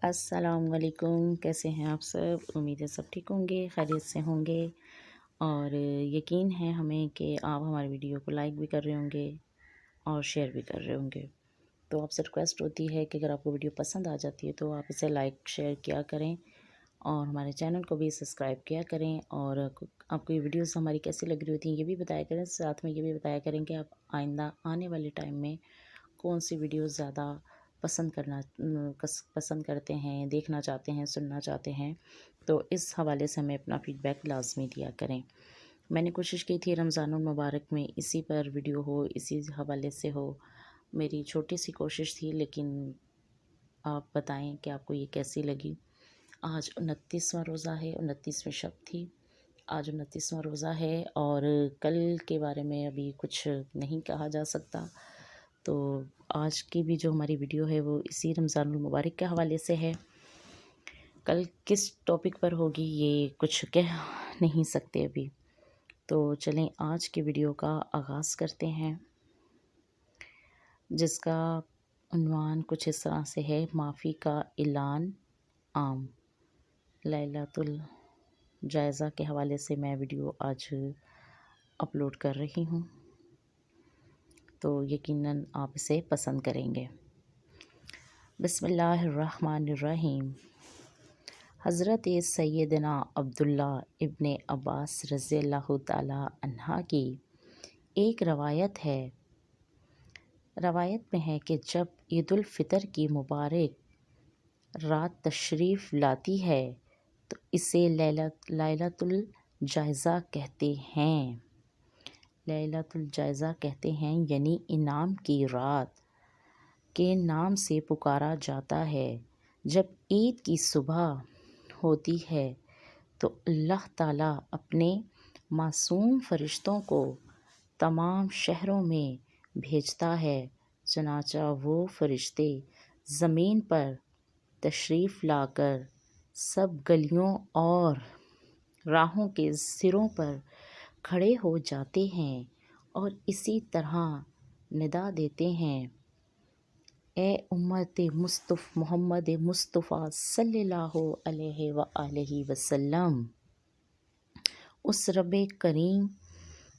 السلام علیکم، کیسے ہیں آپ سب؟ امید ہے سب ٹھیک ہوں گے، خیریت سے ہوں گے، اور یقین ہے ہمیں کہ آپ ہماری ویڈیو کو لائک بھی کر رہے ہوں گے اور شیئر بھی کر رہے ہوں گے۔ تو آپ سے ریکویسٹ ہوتی ہے کہ اگر آپ کو ویڈیو پسند آ جاتی ہے تو آپ اسے لائک شیئر کیا کریں اور ہمارے چینل کو بھی سبسکرائب کیا کریں، اور آپ کو یہ ویڈیوز ہماری کیسی لگ رہی ہوتی ہیں یہ بھی بتایا کریں، ساتھ میں یہ بھی بتایا کریں کہ آپ آئندہ آنے والے ٹائم میں کون سی ویڈیوز زیادہ پسند کرتے ہیں، دیکھنا چاہتے ہیں، سننا چاہتے ہیں، تو اس حوالے سے ہمیں اپنا فیڈ بیک لازمی دیا کریں۔ میں نے کوشش کی تھی رمضان المبارک میں اسی پر ویڈیو ہو، اسی حوالے سے ہو، میری چھوٹی سی کوشش تھی، لیکن آپ بتائیں کہ آپ کو یہ کیسی لگی۔ آج 29واں روزہ ہے، 29ویں شب تھی، آج 29واں روزہ ہے، اور کل کے بارے میں ابھی کچھ نہیں کہا جا سکتا، تو آج کی بھی جو ہماری ویڈیو ہے وہ اسی رمضان المبارک کے حوالے سے ہے۔ کل کس ٹاپک پر ہوگی یہ کچھ کہہ نہیں سکتے ابھی، تو چلیں آج کی ویڈیو کا آغاز کرتے ہیں، جس کا عنوان کچھ اس طرح سے ہے: معافی کا اعلان عام۔ لیلۃ الجائزہ کے حوالے سے میں ویڈیو آج اپلوڈ کر رہی ہوں، تو یقیناً آپ اسے پسند کریں گے۔ بسم اللہ الرحمن الرحیم۔ حضرت سیدنا عبداللہ ابن عباس رضی اللہ تعالی عنہ کی ایک روایت میں ہے کہ جب عید الفطر کی مبارک رات تشریف لاتی ہے تو اسے لیلۃ الجائزہ کہتے ہیں۔ لیلۃ الجائزہ کہتے ہیں، یعنی انعام کی رات کے نام سے پکارا جاتا ہے۔ جب عید کی صبح ہوتی ہے تو اللہ تعالیٰ اپنے معصوم فرشتوں کو تمام شہروں میں بھیجتا ہے، چنانچہ وہ فرشتے زمین پر تشریف لا کر سب گلیوں اور راہوں کے سروں پر کھڑے ہو جاتے ہیں اور اسی طرح ندا دیتے ہیں: اے امت محمد مصطفیٰ صلی اللہ علیہ وآلہ وسلم، اس رب کریم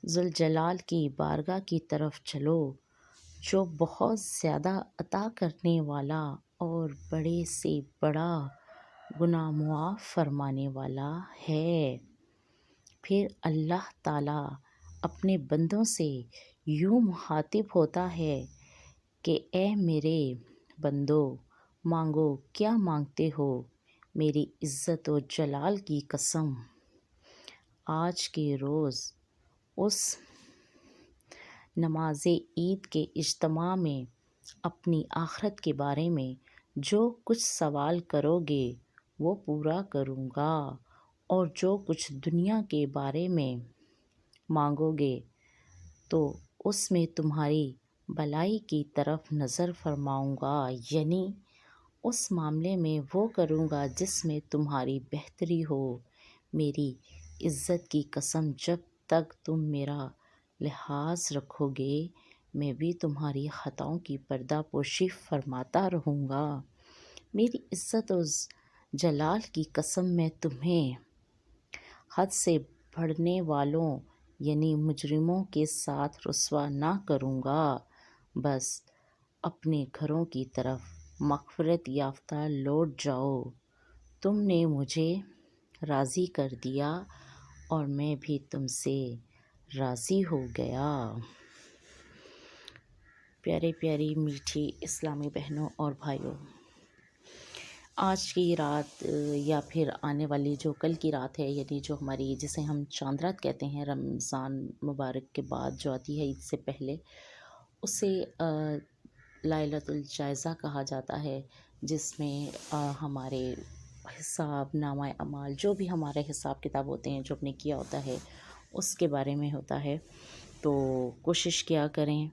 ذوالجلال کی بارگاہ کی طرف چلو جو بہت زیادہ عطا کرنے والا اور بڑے سے بڑا گناہ معاف فرمانے والا ہے۔ پھر اللہ تعالیٰ اپنے بندوں سے یوں مخاطب ہوتا ہے کہ اے میرے بندو، مانگو کیا مانگتے ہو، میری عزت و جلال کی قسم، آج کے روز اس نماز عید کے اجتماع میں اپنی آخرت کے بارے میں جو کچھ سوال کرو گے وہ پورا کروں گا، اور جو کچھ دنیا کے بارے میں مانگو گے تو اس میں تمہاری بھلائی کی طرف نظر فرماؤں گا، یعنی اس معاملے میں وہ کروں گا جس میں تمہاری بہتری ہو۔ میری عزت کی قسم، جب تک تم میرا لحاظ رکھو گے میں بھی تمہاری خطاؤں کی پردہ پوشی فرماتا رہوں گا۔ میری عزت و جلال کی قسم، میں تمہیں حد سے بڑھنے والوں یعنی مجرموں کے ساتھ رسوا نہ کروں گا۔ بس اپنے گھروں کی طرف مغفرت یافتہ لوٹ جاؤ، تم نے مجھے راضی کر دیا اور میں بھی تم سے راضی ہو گیا۔ پیارے پیاری میٹھی اسلامی بہنوں اور بھائیوں، آج کی رات یا پھر آنے والی جو کل کی رات ہے، یعنی جو ہماری جسے ہم چاند رات کہتے ہیں، رمضان مبارک کے بعد جو آتی ہے عید سے پہلے، اسے لیلۃ الجائزہ کہا جاتا ہے، جس میں ہمارے حساب نامہ اعمال جو بھی ہمارے حساب کتاب ہوتے ہیں جو ہم نے کیا ہوتا ہے اس کے بارے میں ہوتا ہے۔ تو کوشش کیا کریں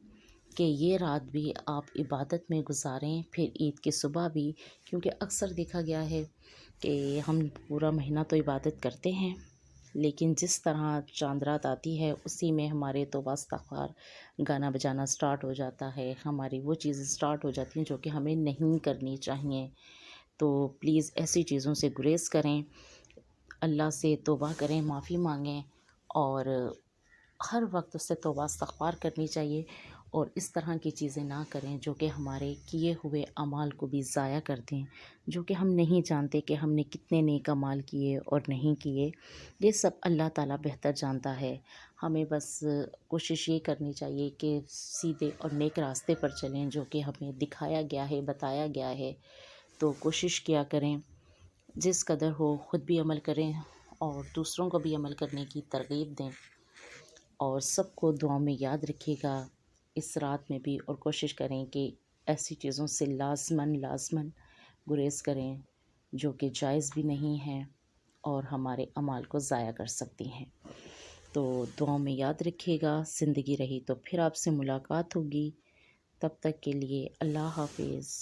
کہ یہ رات بھی آپ عبادت میں گزاریں، پھر عید کی صبح بھی، کیونکہ اکثر دیکھا گیا ہے کہ ہم پورا مہینہ تو عبادت کرتے ہیں، لیکن جس طرح چاند رات آتی ہے اسی میں ہمارے توبہ استغفار، گانا بجانا سٹارٹ ہو جاتا ہے، ہماری وہ چیزیں سٹارٹ ہو جاتی ہیں جو کہ ہمیں نہیں کرنی چاہیے۔ تو پلیز ایسی چیزوں سے گریز کریں، اللہ سے توبہ کریں، معافی مانگیں، اور ہر وقت اس سے توبہ استغفار کرنی چاہیے، اور اس طرح کی چیزیں نہ کریں جو کہ ہمارے کیے ہوئے اعمال کو بھی ضائع کر دیں، جو کہ ہم نہیں جانتے کہ ہم نے کتنے نیک اعمال کیے اور نہیں کیے۔ یہ سب اللہ تعالیٰ بہتر جانتا ہے۔ ہمیں بس کوشش یہ کرنی چاہیے کہ سیدھے اور نیک راستے پر چلیں جو کہ ہمیں دکھایا گیا ہے، بتایا گیا ہے۔ تو کوشش کیا کریں، جس قدر ہو خود بھی عمل کریں اور دوسروں کو بھی عمل کرنے کی ترغیب دیں، اور سب کو دعاؤں میں یاد رکھیے گا اس رات میں بھی، اور کوشش کریں کہ ایسی چیزوں سے لازماً گریز کریں جو کہ جائز بھی نہیں ہیں اور ہمارے اعمال کو ضائع کر سکتی ہیں۔ تو دعاؤں میں یاد رکھیے گا، زندگی رہی تو پھر آپ سے ملاقات ہوگی، تب تک کے لیے اللہ حافظ۔